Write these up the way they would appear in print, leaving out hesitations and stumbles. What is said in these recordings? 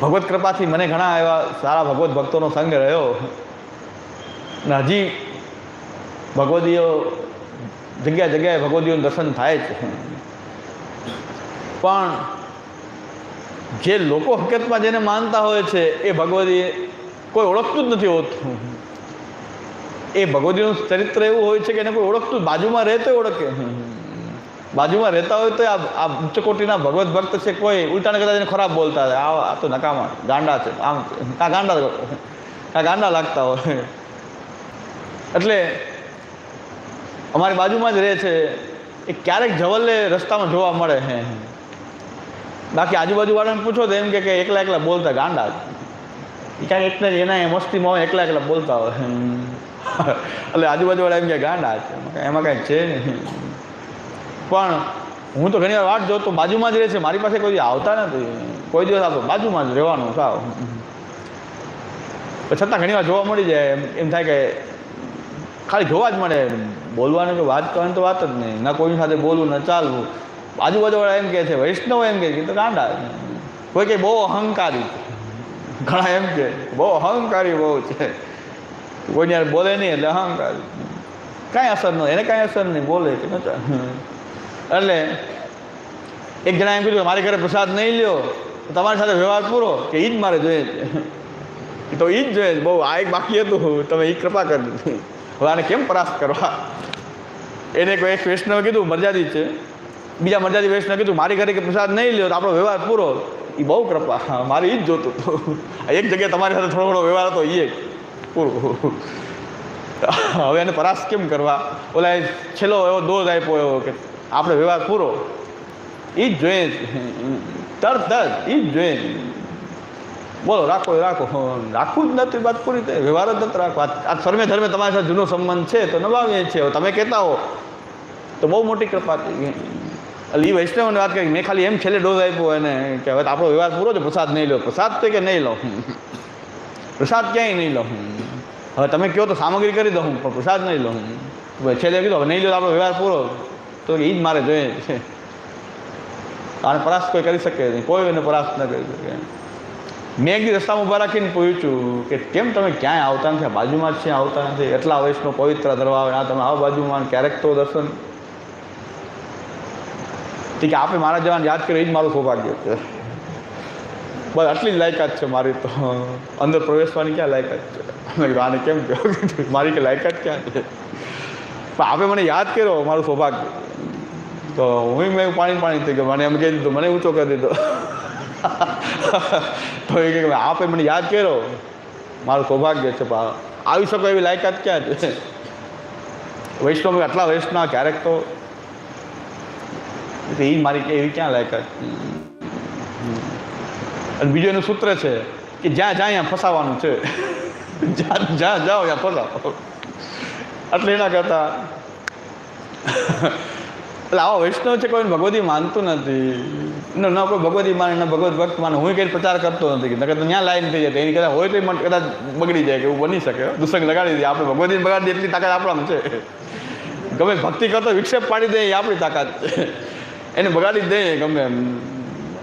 ભગવત કૃપાથી મને ઘણા એવા સારા ભગવત ભક્તોનો સંગ રહ્યો ને હજી ભગવદીઓ જગ્યા જગ્યાએ ભગવદીઓનું દર્શન થાય છે. પણ જે લોકો હકીકતમાં જેને માનતા હોય છે એ ભગવદી કોઈ ઓળખતું જ નથી હોતું. એ ભગવદીનું ચરિત્ર એવું હોય છે કે એને કોઈ ઓળખતું, બાજુમાં રહેતો ઓળખે. બાજુમાં રહેતા હોય તો આ ઉચ્ચ કોટીના ભગવત ભક્ત છે, કોઈ ઉલટાને કદાચ એને ખરાબ બોલતા હોય, આ તો નકામા ગાંડા છે, આમ ગાંડા લાગતા હોય. એટલે અમારી બાજુમાં જ રહે છે એ ક્યારેક જવલ્લે રસ્તામાં જોવા મળે હે. બાકી આજુબાજુવાળાને પૂછો તો એમ કે એકલા એકલા બોલતા ગાંડા, એ ક્યાંક એકલા એના મસ્તીમાં હોય, એકલા એકલા બોલતા હોય. એટલે આજુબાજુવાળા એમ કે ગાંડા છે, એમાં કાંઈ છે નહીં. પણ હું તો ઘણી વાર વાટ જોતો, બાજુમાં જ રહે છે, મારી પાસે કોઈ આવતા નથી, કોઈ દિવસ આવતો, બાજુમાં જ રહેવાનું સાવ. છતાં ઘણી વાર જોવા મળી જાય. એમ થાય કે ખાલી જોવા જ મળે, બોલવાનું કે વાત કરવાની તો વાત જ નહીં, ના કોઈની સાથે બોલવું ન ચાલવું. આજુબાજુવાળા એમ કહે છે, વૈષ્ણવ એમ કહે તો ગાંડા. કોઈ કે બહુ અહંકારી, ઘણા એમ કે બહુ અહંકારી બહુ છે, કોઈને યાર બોલે નહીં એટલે અહંકારી. કાંઈ અસર ન, એને કાંઈ અસર નહીં, બોલે કે ન ચાલે. એટલે એક જણા એમ કીધું કે મારી ઘરે પ્રસાદ નહીં લ્યો તો તમારી સાથે વ્યવહાર પૂરો, કે એ જ મારે જોઈએ છે, તો એ જ જોઈએ. બહુ આ એક બાકી હતું, તમે એ કૃપા કરી દીધી, હવે આને કેમ પરાસ્ત કરવા. એને કોઈ એક વૈષ્ણવે કીધું, મર્યાદિત છે, બીજા મર્યાદિત વૈષ્ણવે કીધું મારી ઘરે કે પ્રસાદ નહીં લ્યો તો આપણો વ્યવહાર પૂરો. એ બહુ કૃપા, મારે એ જ જોતું હતું. એક જગ્યાએ તમારી સાથે થોડો ઘણો વ્યવહાર હતો, એ પૂરો. હવે એને પરાસ્ત કેમ કરવા? ઓલા છેલ્લો એવો દોષ આપ્યો એવો કે આપણે વ્યવહાર પૂરો, એ જ જોઈએ, તરત એ જ જોઈએ. બોલો રાખો રાખવું જ નથી, વાત પૂરી થાય. વ્યવહાર જ નથી રાખવા. આ સર્વે ધર્મે તમારી સાથે જૂનો સંબંધ છે તો નભાવીએ છીએ, તમે કહેતા હો તો બહુ મોટી કૃપા થઈ ગઈ. એટલે એ વૈષ્ણવની વાત કરી, મેં ખાલી એમ છેલ્લે ડોઝ આપ્યો એને કે હવે આપણો વ્યવહાર પૂરો છે, પ્રસાદ નહીં લો. પ્રસાદ તો કે નહીં લો, પ્રસાદ ક્યાંય નહીં લો. હવે તમે કહો તો સામગ્રી કરી દઉં, પણ પ્રસાદ નહીં લો. છેલ્લે કીધું હવે નહીં લો તો આપણો વ્યવહાર પૂરો, તો એ જ મારે જોઈએ છે. આને પરાસ્ત કોઈ કરી શકે નહીં, કોઈ એને પરાસ્ત ન કરી શકે. મેં એક દી રસ્તામાં ઊભા રાખીને પૂછ્યું કે કેમ તમે ક્યાંય આવતા નથી, બાજુમાં જ છે આવતા નથી, એટલા વૈષ્ણવ પવિત્ર ધરવા આવે, આ તમે આવો બાજુમાં, ક્યારેક તો દર્શન. કે આપણે મારા જવાન યાદ કર્યો, એ જ મારું સૌભાગ્ય છે. બસ આટલી જ લાયકાત છે મારી, તો અંદર પ્રવેશવાની ક્યાં લાયકાત છે? આને કેમ કહો, મારી કે લાયકાત ક્યાં છે? પણ આપણે મને યાદ કર્યો, મારું સૌભાગ્ય. તો હું મેં પાણી થઈ ગયો, મને એમ કહી દીધું, મને ઊંચો કરી દીધો. તો એ કે આપે મને યાદ કર્યો, મારું સૌભાગ્ય છે. આવી શકો એવી લાયકાત ક્યાં છે? વૈષ્ણવ આટલા વૈષ્ણવ ક્યારેક તો એ મારી એવી ક્યાં લાયકાત? અને બીજું એનું સૂત્ર છે કે જ્યાં જાય ત્યાં ફસાવાનું છે, જ્યાં જાઓ ત્યાં ફસાવો. એટલે એના કરતા એટલે આવા વૈષ્ણવ છે, કોઈ ભગવતી માનતું નથી, ન કોઈ ભગવતી માને, ન ભગવત ભક્ત માને. હું કંઈ પ્રચાર કરતો નથી કે નકર તો ત્યાં લાઈન થઈ જાય, એની કદાચ હોય તો કદાચ બગડી જાય, કે એવું બની શકે. દુસંગ લગાડી દઈએ આપણે, ભગવતીને બગાડી દઈએ એટલી તાકાત આપણામાં છે. ગમે ભક્તિ કરતો વિક્ષેપ પાડી દે, એ આપણી તાકાત છે. એને બગાડી જ દઈએ ગમે એમ.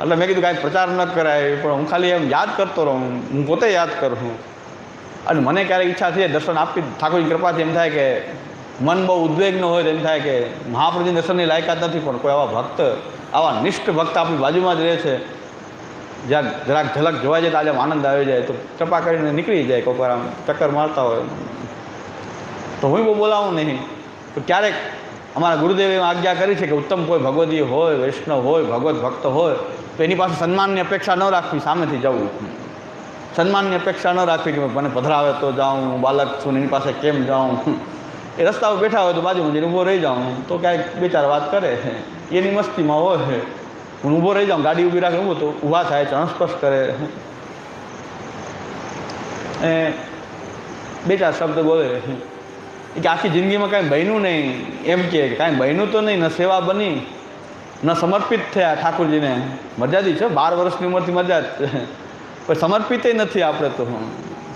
એટલે મેં કીધું કાંઈ પ્રચાર ન કરાય, પણ હું ખાલી એમ યાદ કરતો રહું, હું પોતે યાદ કરું. અને મને ક્યારેક ઈચ્છા થઈ દર્શન આપી, ઠાકોરની કૃપાથી એમ થાય કે મન બહુ ઉદ્વેગનો હોય તો એમ થાય કે મહાપ્રભુજી દર્શનની લાયકાત નથી, પણ કોઈ આવા ભક્ત, આવા નિષ્ઠ ભક્ત આપણી બાજુમાં જ રહે છે, જ્યાં જરાક ઝલક જોવાઈ જાય તો આજે આનંદ આવી જાય, તો કૃપા કરીને નીકળી જાય. કોઈ વાર આમ ચક્કર મારતા હોય તો હું બહુ બોલાવું નહીં. તો ક્યારેક અમારા ગુરુદેવે આજ્ઞા કરી છે કે ઉત્તમ કોઈ ભગવદીય હોય, વૈષ્ણવ હોય, ભગવત ભક્ત હોય તો એની પાસે સન્માનની અપેક્ષા ન રાખવી, સામેથી જવું. સન્માનની અપેક્ષા ન રાખવી કે મને પધરાવે તો જાઉં, બાલક છું એની પાસે કેમ જાઉં. એ રસ્તા ઉપર બેઠા હોય તો બાજુમાં જઈને ઊભો રહી જાઉં, તો ક્યાંક બે ચાર વાત કરે છે, એની મસ્તીમાં હોય છે. હું ઊભો રહી જાઉં, ગાડી ઊભી રાખે ઊભો તો ઊભા થાય, ચણસ્પર્શ કરે, એ બે ચાર શબ્દ બોલે કે આખી જિંદગીમાં કાંઈ બન્યું નહીં. એમ કે કાંઈ બન્યું તો નહીં, ન સેવા બની, ન સમર્પિત થયા ઠાકોરજીને. મર્યાદિત છે, 12 વર્ષની ઉંમરથી મર્યાદ છે, પણ સમર્પિત નથી. આપણે તો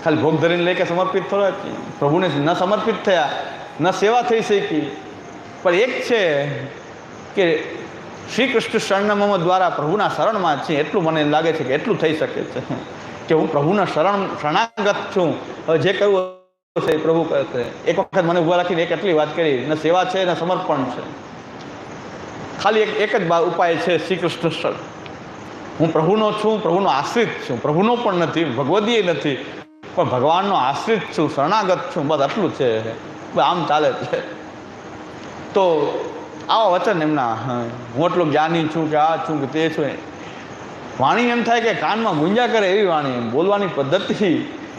ખાલી ભોગ ધરીને લઈ કે સમર્પિત થોડા પ્રભુને ન સમર્પિત થયા, ન સેવા થઈ શકી. પણ એક છે કે શ્રી કૃષ્ણ શરણમ દ્વારા પ્રભુના શરણમાં છીએ એટલું મને લાગે છે કે એટલું થઈ શકે છે કે હું પ્રભુના શરણાગત છું. હવે જે કરવું છે એ પ્રભુ કરશે. એક વખત મને ઊભા રાખીને એક એટલી વાત કરી, ન સેવા છે ને સમર્પણ છે. ખાલી એક જ ઉપાય છે, શ્રી કૃષ્ણ શરણ. હું પ્રભુનો છું, પ્રભુનો આશ્રિત છું. પ્રભુનો પણ નથી, ભગવદીય નથી, પણ ભગવાનનો આશ્રિત છું, શરણાગત છું. બસ આટલું છે. આમ ચાલે છે. તો આવા વચન એમના, હું એટલું જ્ઞાની છું કે આ છું કે તે છું. વાણી એમ થાય કે કાનમાં ગુંજા કરે એવી વાણી. એમ બોલવાની પદ્ધતિ,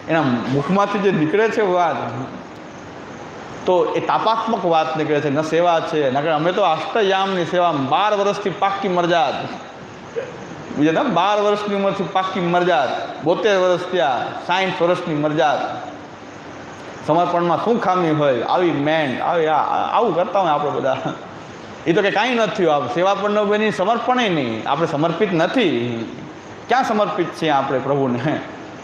એના મુખમાંથી જે નીકળે છે વાત, તો એ તાપાત્મક વાત નીકળે છે. ન સેવા છે, નકર અમે તો અષ્ટયામની સેવા 12 વર્ષથી પાક્કી મરજાત. બીજા ને 12 વર્ષની ઉંમરથી પાક્કી મરજાત, 72 વર્ષ થયા, 60 વર્ષની મરજાત. સમર્પણમાં શું ખામી હોય? આવી મેન્ડ, આવી આવું કરતા હોય આપણે બધા. એ તો કે કાંઈ નથી. આપ સેવા પણ ન બની, સમર્પણ નહીં. આપણે સમર્પિત નથી. ક્યાં સમર્પિત છીએ આપણે પ્રભુને?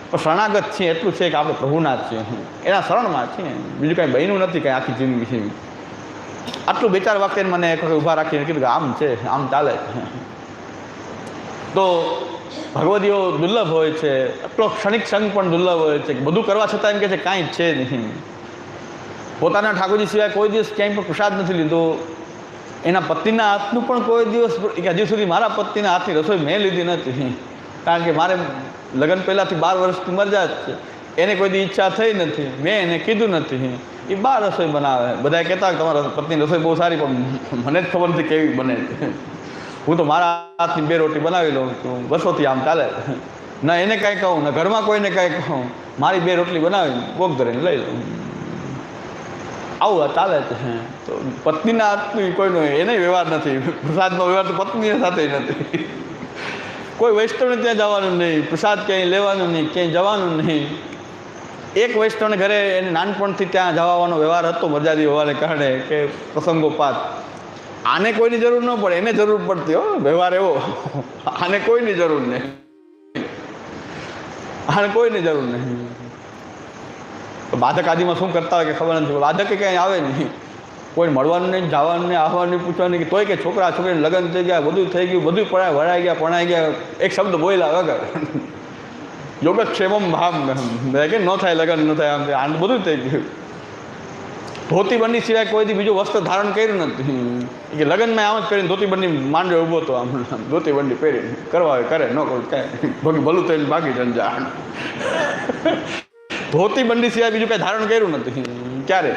પણ શરણાગત છીએ એટલું છે કે આપણે પ્રભુના જ છીએ, એના શરણમાં છીએ. બીજું કાંઈ બન્યું નથી કાંઈ આખી જિંદગી. આટલું 2-4 વાક્ય મને એક વખત ઊભા રાખીને કીધું કે આમ છે, આમ ચાલે. તો ભગવદીઓ દુર્લભ હોય છે. એટલો ક્ષણિક સંગ પણ દુર્લભ હોય છે. બધું કરવા છતાં એમ કહે છે કાંઈ છે નહીં. પોતાના ઠાકોરજી સિવાય કોઈ દિવસ ક્યાંય પણ પ્રસાદ નથી લીધો. એના પત્નીના હાથનું પણ કોઈ દિવસ, હજી સુધી મારા પત્નીના હાથની રસોઈ મેં લીધી નથી. કારણ કે મારે લગ્ન પહેલાંથી 12 વર્ષની મરજાત છે. એને કોઈ દી ઈચ્છા થઈ નથી, મેં એને કીધું નથી. એ 12 રસોઈ બનાવે. બધા કહેતા કે તમારા પત્ની રસોઈ બહુ સારી, પણ મને જ ખબર નથી કેવી બને. હું તો મારા હાથની 2 રોટી બનાવી લઉં છું. વર્ષોથી આમ ચાલે. ના એને કાંઈ કહું, ને ઘરમાં કોઈને કાંઈ કહું. મારી 2 રોટલી બનાવી ભોગ ધરીને લઈ લઉં. આવું ચાલે છે. તો પત્નીના હાથનું કોઈનો એને વ્યવહાર નથી. પ્રસાદનો વ્યવહાર તો પત્ની સાથે નથી. કોઈ વૈષ્ણવને ત્યાં જવાનું નહીં, પ્રસાદ ક્યાંય લેવાનું નહીં, ક્યાંય જવાનું નહીં. એક વૈષ્ણવને ઘરે એને નાનપણથી ત્યાં જવાનો વ્યવહાર હતો મરજાદી હોવાને કારણે કે પ્રસંગોપાત. આને કોઈની જરૂર ન પડે, એને જરૂર પડતી હો વ્યવહાર એવો. આને કોઈની જરૂર નહીં, આને કોઈની જરૂર નહીં. બાધક આદિમાં શું કરતા હોય કે ખબર નથી. બાધકે ક્યાંય આવે નહીં, કોઈ મળવાનું નહીં, જવાનું નહીં, આવવાનું નહીં, પૂછવાનું નહીં. તોય કે છોકરા છોકરીને લગ્ન થઈ ગયા, બધું થઈ ગયું, બધું વળાઈ ગયા, પણાઈ ગયા, એક શબ્દ બોલ્યા વગર. યોગક્ષેમમ ભામ કે ન થાય લગ્ન, ન થાય આમ આમ બધું થઈ ગયું. ધોતી બંડી સિવાય કોઈથી બીજું વસ્ત્ર ધારણ કર્યું નથી. કે લગ્નમાં આમ જ કરીને ધોતી બંડી માંડવે ઊભો હતો, આમ ધોતી બંડી પહેરીને. કરવા હોય કરે, ન કરું કાંઈ ભલું થઈને ભાગી જંજાણ. ધોતી બંડી સિવાય બીજું કાંઈ ધારણ કર્યું નથી ક્યારે.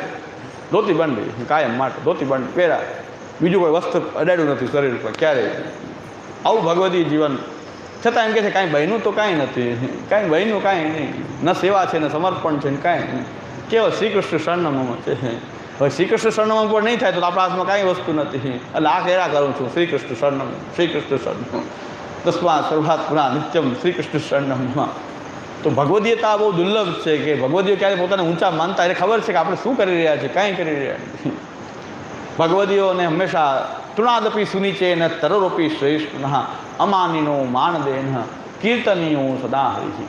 ધોતી બંડી કાયમ માટે ધોતી બંડી પહેરા, બીજું કોઈ વસ્ત્ર અડાડ્યું નથી શરીર પર ક્યારેય. આવું ભગવદી જીવન. છતાં એમ કહે છે કાંઈ બન્યું તો કાંઈ નથી, કાંઈ બન્યું કાંઈ નહીં. ન સેવા છે, ન સમર્પણ છે, ને કાંઈ નહીં. કેવળ શ્રી કૃષ્ણ શરણમાં છે. હવે શ્રી કૃષ્ણ શરણમાં પણ નહીં થાય તો આપણા હાથમાં કાંઈ વસ્તુ નથી. એટલે આ કહેરા કરું છું, શ્રી કૃષ્ણ શરણમ, શ્રી કૃષ્ણ શરણમ, તસ્માત સર્વાત પુરા નિત્યમ શ્રી કૃષ્ણ શરણમમાં. તો ભગવદીયતા બહુ દુર્લભ છે કે ભગવદીઓ ક્યારે પોતાને ઊંચા માનતા. એને ખબર છે કે આપણે શું કરી રહ્યા છીએ, કાંઈ કરી રહ્યા નથી. ભગવદીઓને હંમેશા તૃણાદપી સુનીચે ન તરોપી શ્રેષ્ઠ અમાનીનો માન દેહ કીર્તનીયો સદા હરિ.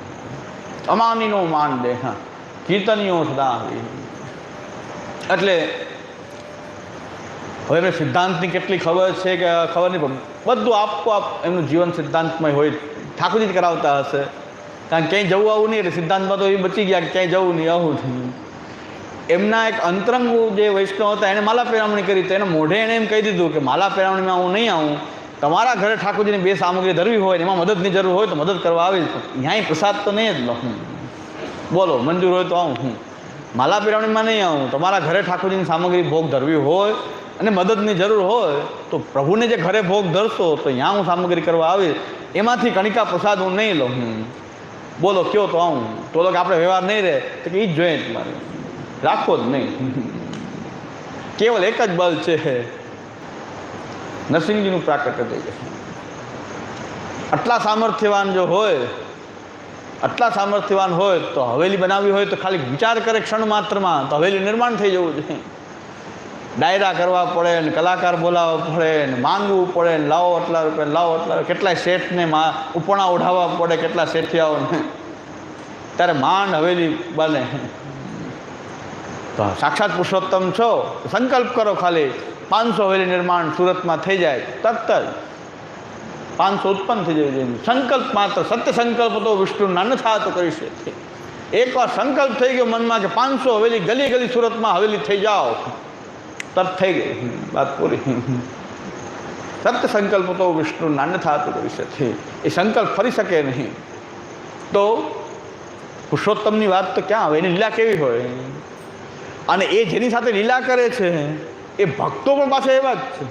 અમાનીનો માન દેહ કીર્તનીયો સદા હરિ. એટલે હવે એમને સિદ્ધાંતની કેટલી ખબર છે કે ખબર નહીં, પણ બધું આપોઆપ એમનું જીવન સિદ્ધાંતમય હોય. ઠાકોરજી જ કરાવતા હશે. કારણ ક્યાંય જવું આવું નહીં, એટલે સિદ્ધાંતમાં તો એ બચી ગયા કે ક્યાંય જવું નહીં, આવું નહીં. એમના એક અંતરંગ જે વૈષ્ણવ હતા એને માલા પેરામણી કરી. તો એને મોઢે એણે એમ કહી દીધું કે માલા પેરામણીમાં હું નહીં આવું. તમારા ઘરે ઠાકોરજીની 2 સામગ્રી ધરવી હોય ને એમાં મદદની જરૂર હોય તો મદદ કરવા આવીશ. ત્યાંય પ્રસાદ તો નહીં જ લો. બોલો મંજૂર હોય તો આવું. હું માલા પેરામણીમાં નહીં આવું. તમારા ઘરે ઠાકોરજીની સામગ્રી ભોગ ધરવી હોય અને મદદની જરૂર હોય તો પ્રભુને જે ઘરે ભોગ ધરશો તો ત્યાં હું સામગ્રી કરવા આવીશ. એમાંથી કણિકા પ્રસાદ હું નહીં લઉં. બોલો કયો તો આવું. તો કે આપણે વ્યવહાર નહીં રહે તો કે એ જ જોઈએ તમારે, રાખો જ નહીં. કેવલ એક જ બલ છે, નરસિંહજીનું પ્રાકટ્ય થઈ ગયું. આટલા સામર્થ્યવાન જો હોય, આટલા સામર્થ્યવાન હોય તો હવેલી બનાવવી હોય તો ખાલી વિચાર કરે ક્ષણ માત્રમાં તો હવેલી નિર્માણ થઈ જવું જોઈએ. ડાયરા કરવા પડે ને, કલાકાર બોલાવવા પડે ને, માંગવું પડે ને, લાવો આટલા રૂપિયા, લાવો આટલા. કેટલાય શેઠને ઉપણા ઉઠાવવા પડે, કેટલા શેઠિયાઓને. ત્યારે માંડ હવેલી બને. તો સાક્ષાત પુરુષોત્તમ છો, સંકલ્પ કરો ખાલી 500 હવેલી નિર્માણ સુરતમાં થઈ જાય, તરત જ 500 ઉત્પન્ન થઈ જાય. સંકલ્પ માત્ર, સત્ય સંકલ્પ તો વિષ્ણુ ના થા તો કરી શકે. એકવાર સંકલ્પ થઈ ગયો મનમાં કે 500 હવેલી ગલી ગલી સુરતમાં હવેલી થઈ જાઓ, તરત થઈ ગઈ, વાત પૂરી. સત્ય સંકલ્પ તો વિષ્ણુ નાન્ય થા તો કરી શકે. એ સંકલ્પ ફરી શકે નહીં. તો પુરુષોત્તમની વાત તો ક્યાં આવે, એની લીલા કેવી હોય. અને એ જેની સાથે લીલા કરે છે એ ભક્તો પણ પાછા એવા જ છે,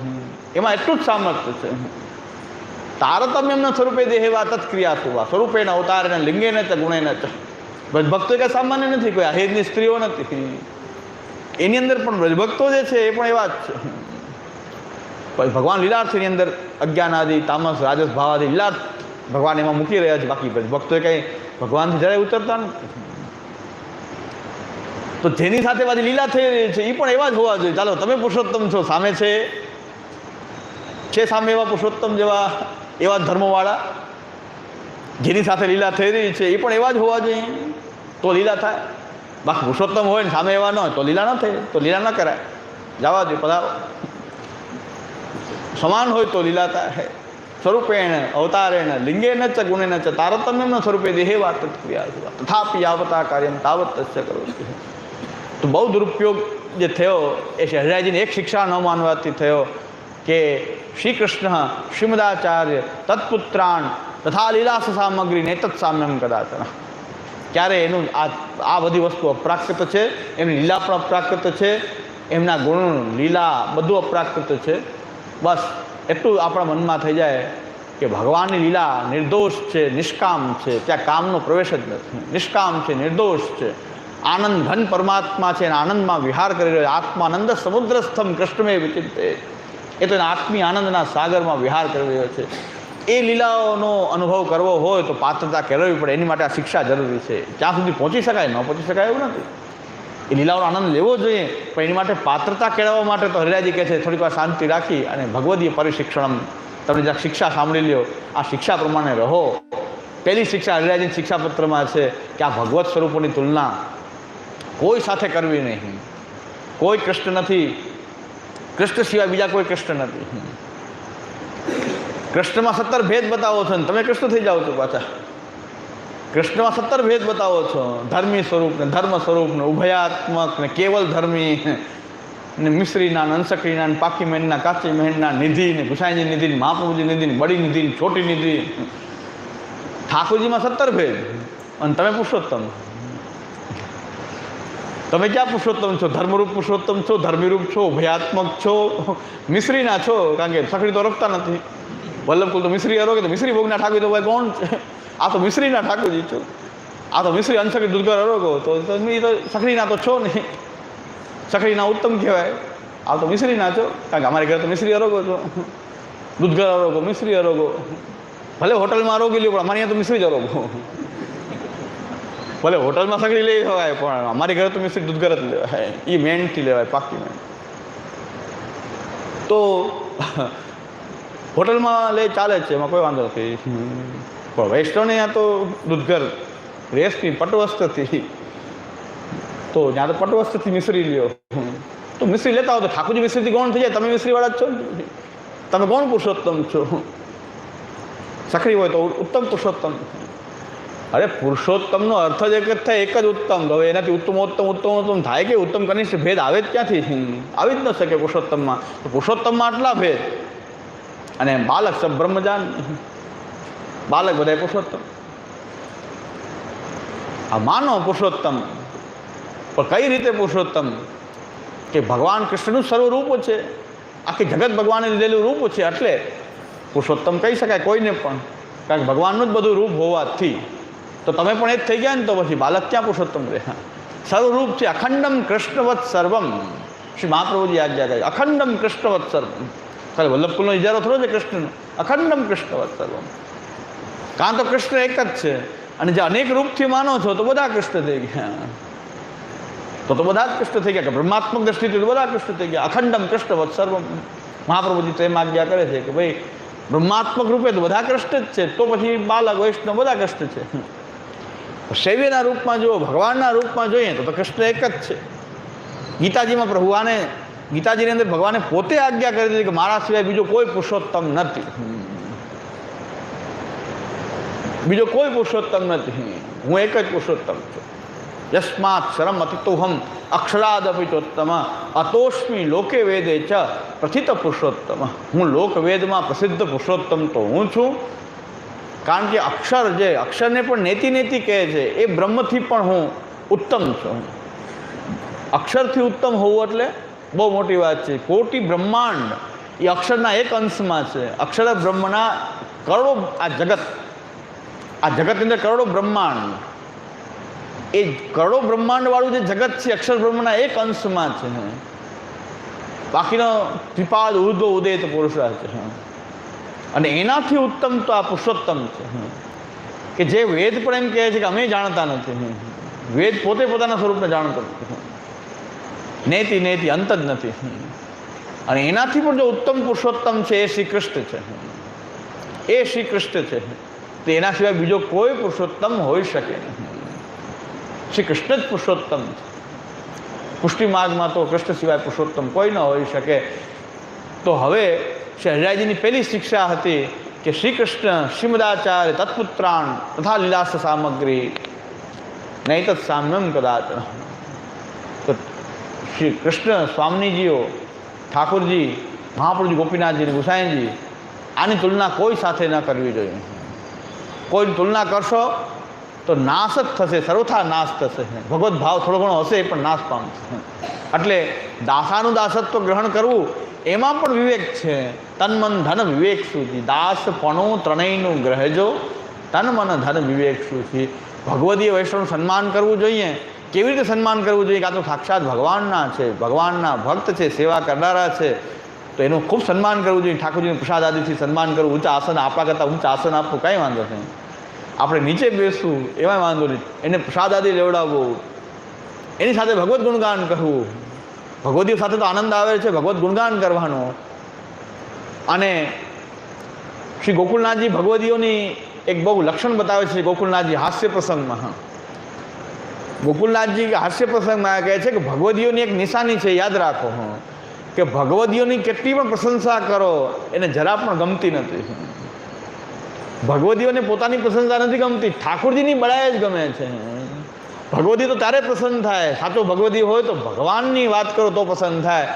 એમાં એટલું જ સામર્થ્ય છે. તારતમ્યમના સ્વરૂપે દેહેવા તત્ક્રિયા સુવા સ્વરૂપેના અવતારેના લિંગેને ચ ગુણેને ચ. ભક્તો કંઈ સામાન્ય નથી, કોઈ આહેજની સ્ત્રીઓ નથી. એની અંદર પણ વ્રજભક્તો જે છે એ પણ એવા જ છે. ભગવાન લીલાર્થની અંદર અજ્ઞાન આદિ તામસ રાજસ ભાવ આદિ લીલાર્થ ભગવાન એમાં મૂકી રહ્યા છે. બાકી ભક્તોએ કંઈ ભગવાનથી જરાય ઉતરતા નથી. તો જેની સાથે બધી લીલા થઈ રહી છે એ પણ એવા જ હોવા જોઈએ. ચાલો તમે પુરુષોત્તમ છો, સામે છે સામે એવા પુરુષોત્તમ જેવા એવા ધર્મવાળા જેની સાથે લીલા થઈ રહી છે એ પણ એવા જ હોવા જોઈએ, તો લીલા થાય. બાકી પુરુષોત્તમ હોય ને સામે એવા ન હોય તો લીલા ન થાય, તો લીલા ન કરાય. જવા દે, પધારો. સમાન હોય તો લીલા થાય. સ્વરૂપેણ અવતારેણ લિંગેન ચ ગુણેન ચ તારતમ્યના સ્વરૂપે દેહેવા તત્ક્રિયા તથાપિ યાવતા કાર્યમ તાવત તસ્ય કરોતિ. તો બહુ દુરુપયોગ જે થયો એ હરિરાયજીને એક શિક્ષા ન માનવાથી થયો કે શ્રી કૃષ્ણ શ્રીમદાચાર્ય તત્પુત્રાણ તથા લીલાસ સામગ્રી નેતત સામ્યમ કદાચન. ક્યારે એનું આ બધી વસ્તુ અપ્રાકૃત છે, એમની લીલા પણ અપ્રાકૃત છે, એમના ગુણ લીલા બધું અપ્રાકૃત છે. બસ એટલું આપણા મનમાં થઈ જાય કે ભગવાનની લીલા નિર્દોષ છે, નિષ્કામ છે, ત્યાં કામનો પ્રવેશ જ નથી. નિષ્કામ છે, નિર્દોષ છે, આનંદ ઘન પરમાત્મા છે, અને આનંદમાં વિહાર કરી રહ્યો. આત્માનંદ સમુદ્રસ્થમ કૃષ્ણમે વિચિંતે. એ તો એના આત્મી આનંદના સાગરમાં વિહાર કરી રહ્યો છે. એ લીલાઓનો અનુભવ કરવો હોય તો પાત્રતા કેળવવી પડે. એની માટે આ શિક્ષા જરૂરી છે. ત્યાં સુધી પહોંચી શકાય, ન પહોંચી શકાય એવું નથી. એ લીલાઓનો આનંદ લેવો જોઈએ, પણ એની માટે પાત્રતા કેળવવા માટે તો હરિરાયજી કહે છે થોડીક વાર શાંતિ રાખી અને ભગવદીય પરિશિક્ષણમ, તમે જ્યાં શિક્ષા સાંભળી લ્યો, આ શિક્ષા પ્રમાણે રહો. પહેલી શિક્ષા હરિરાયજી શિક્ષાપત્રમાં છે કે આ ભગવત સ્વરૂપોની તુલના કોઈ સાથે કરવી નહીં. કોઈ કૃષ્ણ નથી, કૃષ્ણ સિવાય બીજા કોઈ કૃષ્ણ નથી. કૃષ્ણમાં 17 ભેદ બતાવો છો ને તમે કૃષ્ણ થઈ જાઓ છો પાછા. કૃષ્ણમાં 17 ભેદ બતાવો છો, ધર્મી સ્વરૂપ ને ધર્મ સ્વરૂપ ને ઉભયાત્મક ને કેવલ ધર્મી ને મિશ્રીના અંશક્રીના પાકી મહેનના કાચી મહેનના નિધિ ને ગુસાઈજી નિધિ ને મહાપ્રભુજી નિધિ ને બડી નિધિ ને છોટી નિધિ. ઠાકોરજીમાં 17 ભેદ અને તમે પુરુષોત્તમ. તમે ક્યાં પુરુષોત્તમ છો? ધર્મરૂપ પુરુષોત્તમ છો, ધર્મીરૂપ છો, ઉભયાત્મક છો, મિશ્રીના છો. કારણ કે સખડી તો રોકતા નથી. વલ્લભકુલ તો મિશ્રી અરોગે તો મિશ્રી ભોગના ઠાકોર તો ભાઈ કોણ છે? આ તો મિશ્રીના ઠાકોરજી છો. આ તો મિશ્રી અંશકી દૂધગર અરોગો તો એ તો સખડીના તો છો નહીં. સખડીના ઉત્તમ કહેવાય. આ તો મિશ્રીના છો. કારણ કે અમારી ઘરે તો મિશ્રી અરોગો છો. દૂધગર અરોગો, મિશ્રી અરોગો. ભલે હોટલમાં અરોગી લ્યો પણ અમારે અહીંયા તો મિશ્રી જ અરોગો. ભલે હોટલમાં સગડી લઈ લેવાય પણ અમારી ઘરે તો મિશ્રી દૂધગર જ લેવાય. એ મેનથી લેવાય, પાકી મેન. તો હોટલમાં લે ચાલે છે, એમાં કોઈ વાંધો નથી. પણ વૈષ્ણવને ત્યાં તો દૂધગર રેસની પટવસ્ત્રથી, તો ત્યાં તો પટવસ્ત્રથી મિશ્રી લ્યો. તો મિશ્રી લેતા હો તો ઠાકોરજી મિશ્રીથી કોણ થઈ જાય? તમે મિશ્રીવાળા જ છો. તમે કોણ પુરુષોત્તમ છો? સખડી હોય તો ઉત્તમ પુરુષોત્તમ. અરે પુરુષોત્તમનો અર્થ જ એક જ થાય, એક જ ઉત્તમ. હવે એનાથી ઉત્તમ થાય કે ઉત્તમ કનિષ્ઠ ભેદ આવે જ ક્યાંથી? આવી જ ન શકે પુરુષોત્તમમાં. તો પુરુષોત્તમમાં આટલા ભેદ. અને બાલક સબ બ્રહ્મજાન, બાલક બધા પુરુષોત્તમ. આ માનો પુરુષોત્તમ, પણ કઈ રીતે પુરુષોત્તમ? કે ભગવાન કૃષ્ણનું સ્વરૂપ છે, આખી જગત ભગવાને લીધેલું રૂપ છે, એટલે પુરુષોત્તમ કહી શકાય કોઈને પણ. કારણ કે ભગવાનનું જ બધું રૂપ હોવાથી તો તમે પણ એ જ થઈ ગયા ને, તો પછી બાલક ક્યાં પુરુષોત્તમ રહે? સર્વરૂપ છે, અખંડમ કૃષ્ણવત સર્વમ. શ્રી મહાપ્રભુજી આજ્ઞા કહે અખંડમ કૃષ્ણવત સર્વમ. ખાલી વલ્લભકુલનો ઇજારો થોડો છે કૃષ્ણનો. અખંડમ કૃષ્ણવત સર્વમ. કાં તો કૃષ્ણ એક જ છે, અને જે અનેક રૂપથી માનો છો તો બધા કૃષ્ણ થઈ ગયા. તો બધા જ કૃષ્ણ થઈ ગયા. કે બ્રહ્માત્મક દ્રષ્ટિથી તો બધા કૃષ્ણ થઈ ગયા. અખંડમ કૃષ્ણવત સર્વમ. મહાપ્રભુજી તો એમ આજ્ઞા કરે છે કે ભાઈ બ્રહ્માત્મક રૂપે તો બધા કૃષ્ણ જ છે, તો પછી બાલક વૈષ્ણવ બધા કૃષ્ણ છે. શૈવ્યના રૂપમાં જુઓ, ભગવાનના રૂપમાં જોઈએ તો કૃષ્ણ એક જ છે. ગીતાજીમાં પ્રભુ આને ગીતાજીની અંદર ભગવાને પોતે આજ્ઞા કરી દીધી કે મારા સિવાય બીજો કોઈ પુરુષોત્તમ નથી, બીજો કોઈ પુરુષોત્તમ નથી, હું એક જ પુરુષોત્તમ છું. યસ્માત શરમ અતિતોહમ અક્ષરાદપી ચોત્તમ અતોષ્મી લોકે વેદે ચ પ્રથિત પુરુષોત્તમ. હું લોકવેદમાં પ્રસિદ્ધ પુરુષોત્તમ તો હું છું. કારણ કે અક્ષર જે અક્ષરને પણ નેતિ નેતિ કહે છે એ બ્રહ્મથી પણ હું ઉત્તમ છું. અક્ષરથી ઉત્તમ હોવું એટલે બહુ મોટી વાત છે. કોટી બ્રહ્માંડ એ અક્ષરના એક અંશમાં છે. અક્ષર બ્રહ્મના કરોડો, આ જગતની અંદર કરોડો બ્રહ્માંડ, એ કરોડો બ્રહ્માંડવાળું જે જગત છે અક્ષર બ્રહ્મના એક અંશમાં છે. બાકીનો ત્રિપાદ ઉર્ધ્વ ઉદય તો પુરુષા છે. અને એનાથી ઉત્તમ તો આ પુરુષોત્તમ છે કે જે વેદ પણ એમ કહે છે કે અમે જાણતા નથી. વેદ પોતે પોતાના સ્વરૂપને જાણતો નથી, નેતિ નેતિ અંત જ નથી. અને એનાથી પણ જો ઉત્તમ પુરુષોત્તમ છે એ શ્રી કૃષ્ણ છે, એ શ્રી કૃષ્ણ છે. તો એના સિવાય બીજો કોઈ પુરુષોત્તમ હોઈ શકે નહીં. શ્રી કૃષ્ણ જ પુરુષોત્તમ છે. પુષ્ટિ માર્ગમાં તો કૃષ્ણ સિવાય પુરુષોત્તમ કોઈ ન હોઈ શકે. તો હવે શ્રી હરિરાયજીની પહેલી શિક્ષા હતી કે શ્રી કૃષ્ણ શ્રીમદાચાર્ય તત્પુત્રાણ તથા લીલાસ સામગ્રી નહીં તત્ સામ્યમ કદાચ. તો શ્રી કૃષ્ણ સ્વામીજીઓ, ઠાકોરજી, મહાપ્રભુજી, ગોપીનાથજી, ગુસાઈજી, આની તુલના કોઈ સાથે ન કરવી જોઈએ. કોઈ તુલના કરશો તો નાશ જ થશે, સર્વથા નાશ થશે. ભગવત ભાવ થોડો ઘણો હશે પણ નાશ પામશે. એટલે દાસાનું દાસત્વ ગ્રહણ કરવું એમાં પણ વિવેક છે. તન મન ધન વિવેક સુધી દાસપણું ત્રણેયનું ગ્રહજો, તન મન ધન વિવેક સુધી. ભગવદીય વૈષ્ણવનું સન્માન કરવું જોઈએ. કેવી રીતે સન્માન કરવું જોઈએ? કાં તો સાક્ષાત ભગવાનના છે, ભગવાનના ભક્ત છે, સેવા કરનારા છે, તો એનું ખૂબ સન્માન કરવું જોઈએ. ઠાકોરજીનું પ્રસાદ આદિથી સન્માન કરવું. ઊંચા આસન, આપણા કરતાં ઊંચા આસન આપવું કાંઈ વાંધો નહીં. આપણે નીચે બેસવું એમાંય વાંધો નહીં. એને પ્રસાદ આદિ લેવડાવવું, એની સાથે ભગવત ગુણગાન કરવું. ભગવદીઓ સાથે તો આનંદ આવે છે, ભગવત ગુણગાન કરવાનો. અને શ્રી ગોકુલનાથજી ભગવદીઓની એક બહુ લક્ષણ બતાવે છે. ગોકુલનાથજી હાસ્ય પ્રસંગમાં, ગોકુલનાથજી હાસ્ય પ્રસંગમાં કહે છે કે ભગવદીઓની એક નિશાની છે, યાદ રાખો કે ભગવદીઓની કેટલી પણ પ્રશંસા કરો એને જરા પણ ગમતી નથી. ભગવદીઓને પોતાની પ્રશંસા નથી ગમતી, ઠાકોરજીની બળાઈ જ ગમે છે. ભગવદી તો ત્યારે પ્રસન્ન થાય, સાચો ભગવદી હોય તો ભગવાનની વાત કરો તો પ્રસન્ન થાય,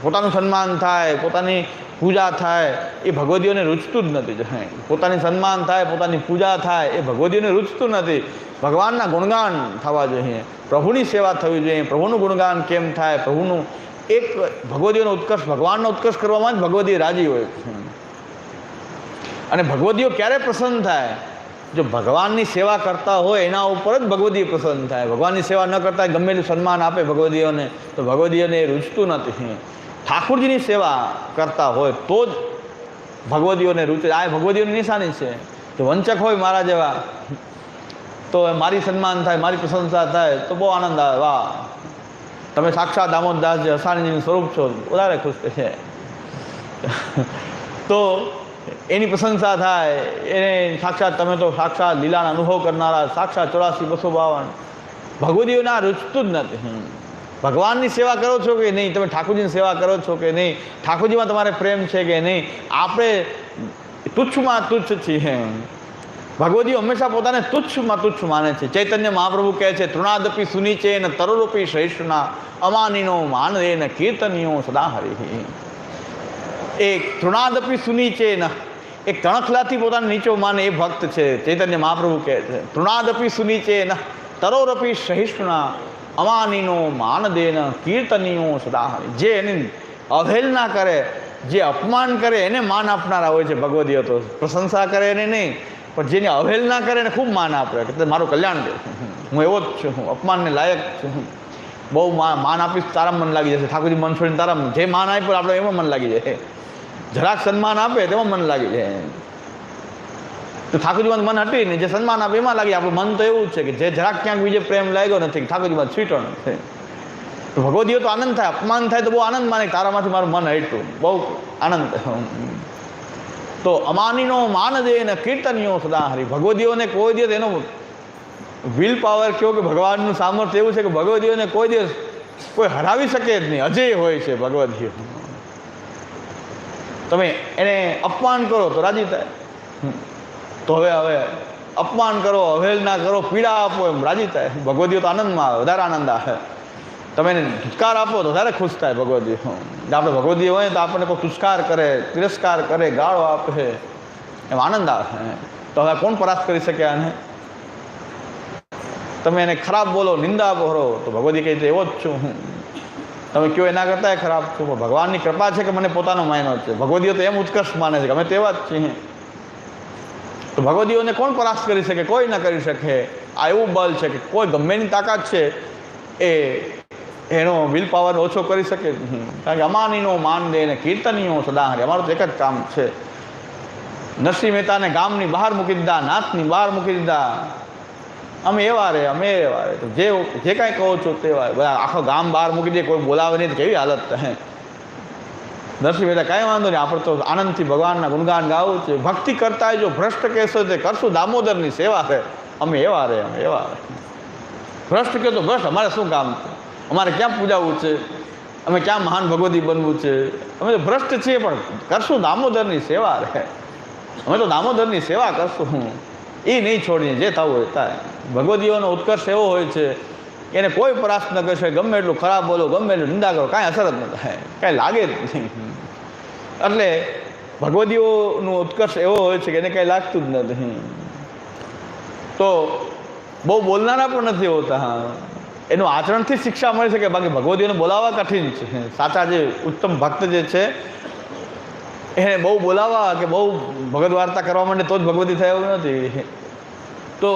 પોતાનું સન્માન થાય, પોતાની પૂજા થાય. એ ભગવદીઓને રૂચતું જ નથી. પોતાની સન્માન થાય, પોતાની પૂજા થાય, એ ભગવદીઓને રૂચતું નથી. ભગવાનના ગુણગાન થવા જોઈએ, પ્રભુની સેવા થવી જોઈએ. પ્રભુનું ગુણગાન કેમ થાય? પ્રભુનું એક ભગવદીઓનો ઉત્કર્ષ, ભગવાનનો ઉત્કર્ષ કરવામાં જ ભગવદી રાજી હોય છે. અને ભગવદીઓ ક્યારે પ્રસન્ન થાય? જો ભગવાનની સેવા કરતા હોય એના ઉપર જ ભગવદીઓ પ્રસન્ન થાય. ભગવાનની સેવા ન કરતા ગમે એટલું સન્માન આપે ભગવદીઓને તો ભગવદીઓને એ રૂચતું નથી. ઠાકોરજીની સેવા કરતા હોય તો જ ભગવદીઓને રૂચે. આ ભગવદીઓની નિશાની છે. જો વંચક હોય મારા જેવા તો મારી સન્માન થાય, મારી પ્રશંસા થાય તો બહુ આનંદ આવે. વાહ, તમે સાક્ષાત દામોદરદાસજી અસાણીજીનું સ્વરૂપ છો, વધારે ખુશ છે. તો એની પ્રશંસા થાય, એને સાક્ષાત તમે તો સાક્ષાત લીલાનો અનુભવ કરનારા, સાક્ષાત 84-252. ભગવદીઓને આ રૂચતું જ નથી. ભગવાનની સેવા કરો છો કે નહીં? તમે ઠાકોરજીની સેવા કરો છો કે નહીં? ઠાકોરજીમાં તમારે પ્રેમ છે કે નહીં? આપણે તુચ્છમાં તુચ્છ છીએ. ભગવદીઓ હંમેશા પોતાને તુચ્છમાં તુચ્છ માને છે. ચૈતન્ય મહાપ્રભુ કહે છે, તૃણાદપી સુનીચે ન તરોરૂપી શ્રેષ્ઠના અમાનીનો માનદે ન કીર્તનીયો સદા હરિ. એક તૃણાદપી સુનીચે ન, એક તણખલાથી પોતાને નીચો માને એ ભક્ત છે. ચૈતન્ય મહાપ્રભુ કહે છે, તૃણાદપી સુનીચે ન તરોરપી સહિષ્ણુના અમાનીનો માનદેન કીર્તનીયો સદા હરિ. જે એની અવહેલના કરે, જે અપમાન કરે એને માન આપનારા હોય છે ભગવદીઓ. તો પ્રશંસા કરે એને નહીં, પણ જેને અવહેલના કરે એને ખૂબ માન આપે કે મારું કલ્યાણ દે, હું એવો જ છું, હું અપમાનને લાયક છું, બહુ માન આપીશ તારા મન લાગી જશે. ઠાકોરજી મન છોડીને તારા જે માન આપ્યું આપણે એમાં મન લાગી જાય. જરાક સન્માન આપે તેમાં મન લાગી જાય. તો ઠાકોરજીમાં મન હટીને જે સન્માન આપે એમાં લાગી. આપણું મન તો એવું જ છે કે જે જરાક ક્યાંક બીજે પ્રેમ લાગ્યો નથી, ઠાકોરજીમાં છૂટણ છે. તો ભગવદીઓ તો આનંદ થાય, અપમાન થાય તો બહુ આનંદ માને, તારામાંથી મારું મન હટ્યું, બહુ આનંદ થાય. તો અમાનીનો માન દે ને કીર્તનીયો સદા હરિ. ભગવદીઓને કોઈ દિવસ એનો વિલ પાવર કહો કે ભગવાનનું સામર્થ્ય એવું છે કે ભગવદીઓને કોઈ દિવસ કોઈ હરાવી શકે જ નહીં, અજેય હોય છે ભગવદીઓ. તમે એને અપમાન કરો તો રાજી થાય, તો હવે અપમાન કરો, અવહેલના કરો, પીડા આપો એમ રાજી થાય. ભગવદીઓ તો આનંદમાં આવે, વધારે આનંદ આવે. તમે એને તુષ્કાર આપો તો વધારે ખુશ થાય ભગવદીઓ. આપણે ભગવદીઓ હોય તો આપણને કોઈ તુષ્કાર કરે, તિરસ્કાર કરે, ગાળો આપે, એમ આનંદ આવે. તો હવે કોણ પરાસ્ત કરી શકે આને? તમે એને ખરાબ બોલો, નિંદા કરો તો ભગવદી કહે છે એવો જ છું હું. તમે કયો એના કરતાં ખરાબ છું, પણ ભગવાનની કૃપા છે કે મને પોતાનો માયનો છે. ભગવદીઓ તો એમ ઉત્કર્ષ માને છે કે અમે તેવા જ છીએ. તો ભગવદીઓને કોણ પરાસ્ત કરી શકે? કોઈ ન કરી શકે. આ એવું બળ છે કે કોઈ ગમે એની તાકાત છે એ એનો વિલ પાવર ઓછો કરી શકે જ નહીં. કારણ કે અમાનીનો માન દે ને કીર્તનીઓ સદા હરે, અમારું તો એક જ કામ છે. નરસિંહ મહેતાને ગામની બહાર મૂકી દીધા, નાથની બહાર મૂકી દીધા. અમે એવા રે, અમે એવા રે. તો જે કાંઈ કહો છો તેવા. બધા આખો ગામ બહાર મૂકી દે, કોઈ બોલાવે નહીં તો કેવી હાલત થાય. નરસિંહ મહેતા કાંઈ વાંધો નહીં, આપણે તો આનંદથી ભગવાનના ગુણગાન ગાવું છે. ભક્તિ કરતા જો ભ્રષ્ટ કહેશો તે કરશું દામોદરની સેવા છે. અમે એવા રે, અમે એવા રે. ભ્રષ્ટ કહો તો ભ્રષ્ટ, અમારે શું કામ છે? અમારે ક્યાં પૂજાવું છે? અમે ક્યાં મહાન ભગવતી બનવું છે? અમે તો ભ્રષ્ટ છીએ પણ કરશું દામોદરની સેવા રે. અમે તો દામોદરની સેવા કરશું, એ નહીં છોડીને જે થવું હોય થાય. ભગવદીઓનો ઉત્કર્ષ એવો હોય છે એને કોઈ પરાસ્ત ન કરશે. ગમે એટલું ખરાબ બોલો, ગમે એટલું નિંદા કરો, કાંઈ અસર જ ન થાય, કાંઈ લાગે જ નહીં. એટલે ભગવદીઓનો ઉત્કર્ષ એવો હોય છે કે એને કાંઈ લાગતું જ નથી. તો બહુ બોલનારા પણ નથી હોતા. હા, એનું આચરણથી શિક્ષા મળી શકે, બાકી ભગવદીઓને બોલાવવા કઠિન છે. સાચા જે ઉત્તમ ભક્ત જે છે એને બહુ બોલાવવા કે બહુ ભગવદ વાર્તા કરવા માટે તો જ ભગવદી થાય એવું નથી. તો